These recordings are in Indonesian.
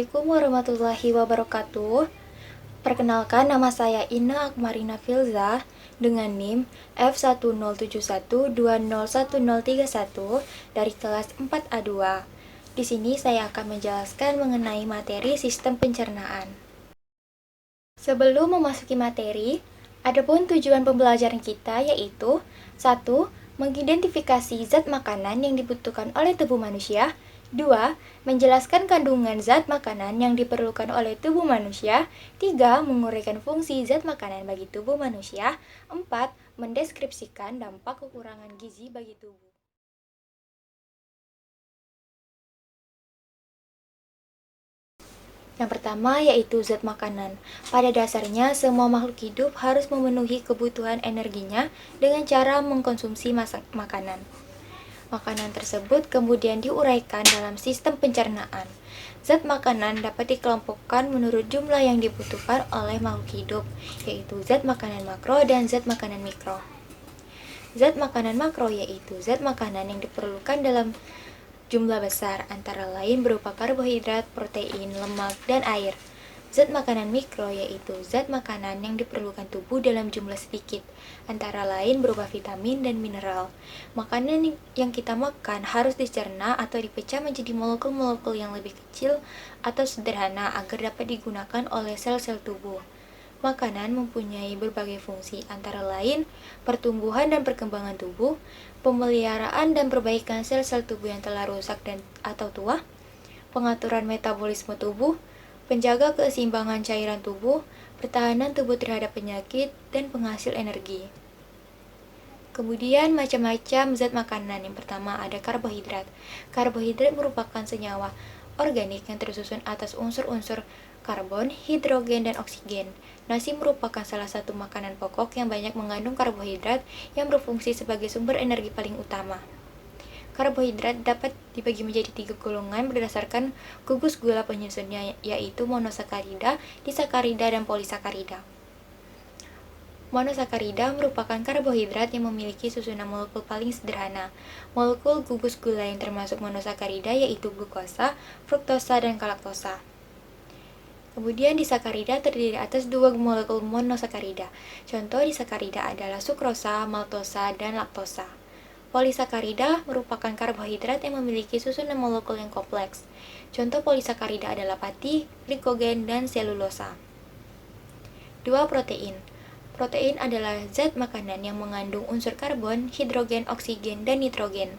Assalamualaikum warahmatullahi wabarakatuh. Perkenalkan, nama saya Ina Akmarina Filza dengan NIM F1071201031 dari kelas 4A2. Di sini saya akan menjelaskan mengenai materi sistem pencernaan. Sebelum memasuki materi, adapun tujuan pembelajaran kita yaitu 1. Mengidentifikasi zat makanan yang dibutuhkan oleh tubuh manusia. 2. Menjelaskan kandungan zat makanan yang diperlukan oleh tubuh manusia. 3. Menguraikan fungsi zat makanan bagi tubuh manusia. 4. Mendeskripsikan dampak kekurangan gizi bagi tubuh. Yang pertama yaitu zat makanan. Pada dasarnya, semua makhluk hidup harus memenuhi kebutuhan energinya dengan cara mengkonsumsi makanan. Makanan tersebut kemudian diuraikan dalam sistem pencernaan. Zat makanan dapat dikelompokkan menurut jumlah yang dibutuhkan oleh makhluk hidup, yaitu zat makanan makro dan zat makanan mikro. Zat makanan makro yaitu zat makanan yang diperlukan dalam jumlah besar, antara lain berupa karbohidrat, protein, lemak, dan air. Zat makanan mikro yaitu zat makanan yang diperlukan tubuh dalam jumlah sedikit, antara lain berupa vitamin dan mineral. Makanan yang kita makan harus dicerna atau dipecah menjadi molekul-molekul yang lebih kecil atau sederhana agar dapat digunakan oleh sel-sel tubuh. Makanan mempunyai berbagai fungsi, antara lain pertumbuhan dan perkembangan tubuh, pemeliharaan dan perbaikan sel-sel tubuh yang telah rusak dan atau tua, pengaturan metabolisme tubuh, penjaga keseimbangan cairan tubuh, pertahanan tubuh terhadap penyakit, dan penghasil energi. Kemudian macam-macam zat makanan. Yang pertama ada karbohidrat. Karbohidrat merupakan senyawa organik yang tersusun atas unsur-unsur karbon, hidrogen, dan oksigen. Nasi merupakan salah satu makanan pokok yang banyak mengandung karbohidrat yang berfungsi sebagai sumber energi paling utama. Karbohidrat dapat dibagi menjadi 3 golongan berdasarkan gugus gula penyusunnya, yaitu monosakarida, disakarida, dan polisakarida. Monosakarida merupakan karbohidrat yang memiliki susunan molekul paling sederhana. Molekul gugus gula yang termasuk monosakarida yaitu glukosa, fruktosa, dan galaktosa. Kemudian disakarida terdiri atas 2 molekul monosakarida. Contoh disakarida adalah sukrosa, maltosa, dan laktosa. Polisakarida merupakan karbohidrat yang memiliki susunan molekul yang kompleks. Contoh polisakarida adalah pati, glikogen, dan selulosa. 2. Protein. Protein adalah zat makanan yang mengandung unsur karbon, hidrogen, oksigen, dan nitrogen.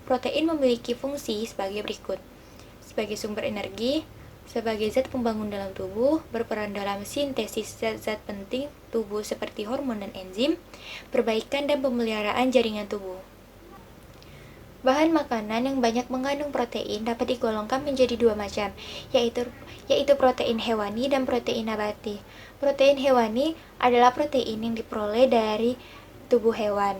Protein memiliki fungsi sebagai berikut. Sebagai sumber energi, sebagai zat pembangun dalam tubuh, berperan dalam sintesis zat-zat penting tubuh seperti hormon dan enzim, perbaikan dan pemeliharaan jaringan tubuh. Bahan makanan yang banyak mengandung protein dapat digolongkan menjadi 2 macam, yaitu protein hewani dan protein nabati. Protein hewani adalah protein yang diperoleh dari tubuh hewan,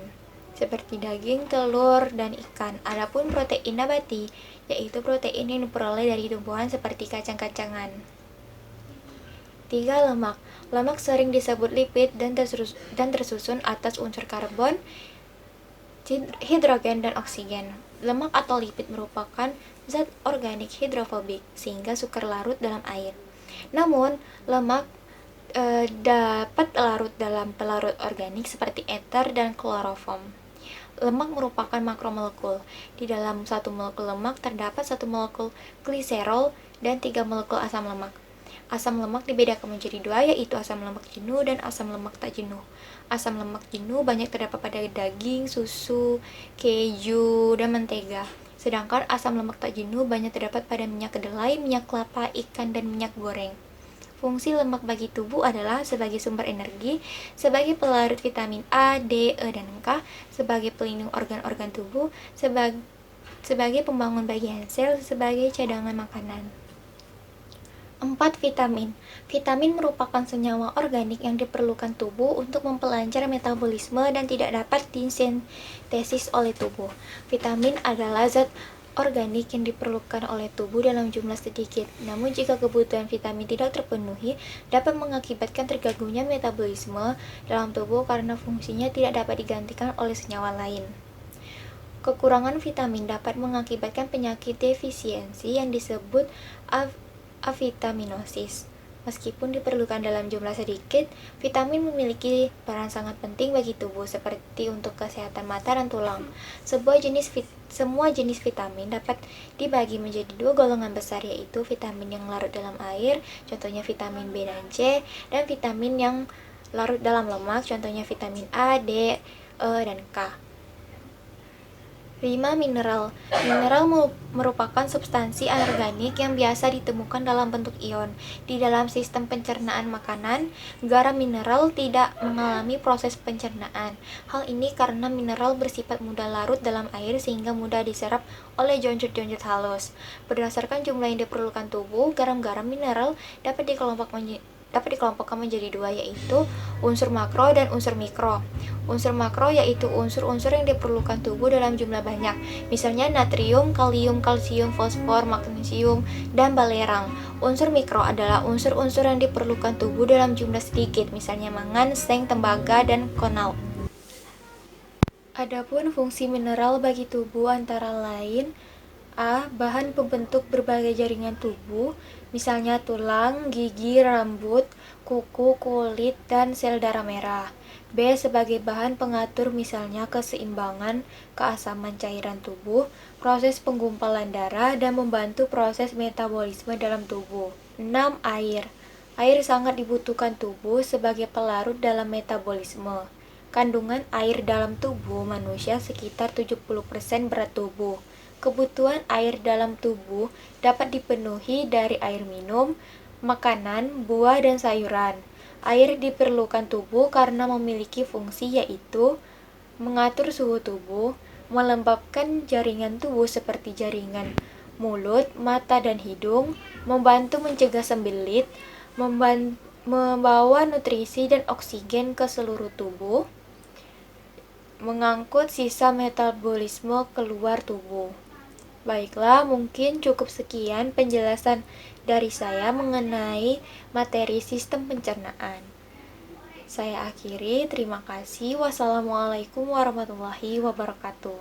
seperti daging, telur, dan ikan. Adapun protein nabati yaitu protein yang diperoleh dari tumbuhan seperti kacang-kacangan. 3. Lemak. Lemak sering disebut lipid dan tersusun atas unsur karbon, hidrogen, dan oksigen. Lemak atau lipid merupakan zat organik hidrofobik sehingga sukar larut dalam air. Namun, lemak dapat larut dalam pelarut organik seperti ether dan kloroform. Lemak merupakan makromolekul. Di dalam satu molekul lemak terdapat 1 molekul gliserol dan 3 molekul asam lemak. Asam lemak dibedakan menjadi 2, yaitu asam lemak jenuh dan asam lemak tak jenuh. Asam lemak jenuh banyak terdapat pada daging, susu, keju, dan mentega. Sedangkan asam lemak tak jenuh banyak terdapat pada minyak kedelai, minyak kelapa, ikan, dan minyak goreng. Fungsi lemak bagi tubuh adalah sebagai sumber energi, sebagai pelarut vitamin A, D, E, dan K, sebagai pelindung organ-organ tubuh, sebagai pembangun bagian sel, sebagai cadangan makanan. 4. Vitamin. Vitamin merupakan senyawa organik yang diperlukan tubuh untuk memperlancar metabolisme dan tidak dapat disintesis oleh tubuh. Vitamin adalah zat organik yang diperlukan oleh tubuh dalam jumlah sedikit. Namun jika kebutuhan vitamin tidak terpenuhi, dapat mengakibatkan terganggunya metabolisme dalam tubuh karena fungsinya tidak dapat digantikan oleh senyawa lain. Kekurangan vitamin dapat mengakibatkan penyakit defisiensi yang disebut avitaminosis. Meskipun diperlukan dalam jumlah sedikit, vitamin memiliki peran sangat penting bagi tubuh, seperti untuk kesehatan mata dan tulang. Semua jenis vitamin dapat dibagi menjadi dua golongan besar, yaitu vitamin yang larut dalam air, contohnya vitamin B dan C, dan vitamin yang larut dalam lemak, contohnya vitamin A, D, E, dan K. 5. Mineral. Mineral merupakan substansi anorganik yang biasa ditemukan dalam bentuk ion. Di dalam sistem pencernaan makanan, garam mineral tidak mengalami proses pencernaan. Hal ini karena mineral bersifat mudah larut dalam air sehingga mudah diserap oleh jonjot-jonjot halus. Berdasarkan jumlah yang diperlukan tubuh, garam-garam mineral dapat dikelompokkan menjadi dua, yaitu unsur makro dan unsur mikro. Unsur makro yaitu unsur-unsur yang diperlukan tubuh dalam jumlah banyak, misalnya natrium, kalium, kalsium, fosfor, magnesium, dan balerang. Unsur mikro adalah unsur-unsur yang diperlukan tubuh dalam jumlah sedikit, misalnya mangan, seng, tembaga, dan konaut. Adapun fungsi mineral bagi tubuh antara lain: A. Bahan pembentuk berbagai jaringan tubuh, misalnya tulang, gigi, rambut, kuku, kulit, dan sel darah merah. B. Sebagai bahan pengatur, misalnya keseimbangan keasaman cairan tubuh, proses penggumpalan darah, dan membantu proses metabolisme dalam tubuh. 6. Air. Air sangat dibutuhkan tubuh sebagai pelarut dalam metabolisme. Kandungan air dalam tubuh manusia sekitar 70% berat tubuh. Kebutuhan air dalam tubuh dapat dipenuhi dari air minum, makanan, buah, dan sayuran. Air diperlukan tubuh karena memiliki fungsi, yaitu mengatur suhu tubuh, melembabkan jaringan tubuh seperti jaringan mulut, mata, dan hidung, membantu mencegah sembelit, membawa nutrisi dan oksigen ke seluruh tubuh, mengangkut sisa metabolisme keluar tubuh. Baiklah, mungkin cukup sekian penjelasan dari saya mengenai materi sistem pencernaan. Saya akhiri, terima kasih. Wassalamualaikum warahmatullahi wabarakatuh.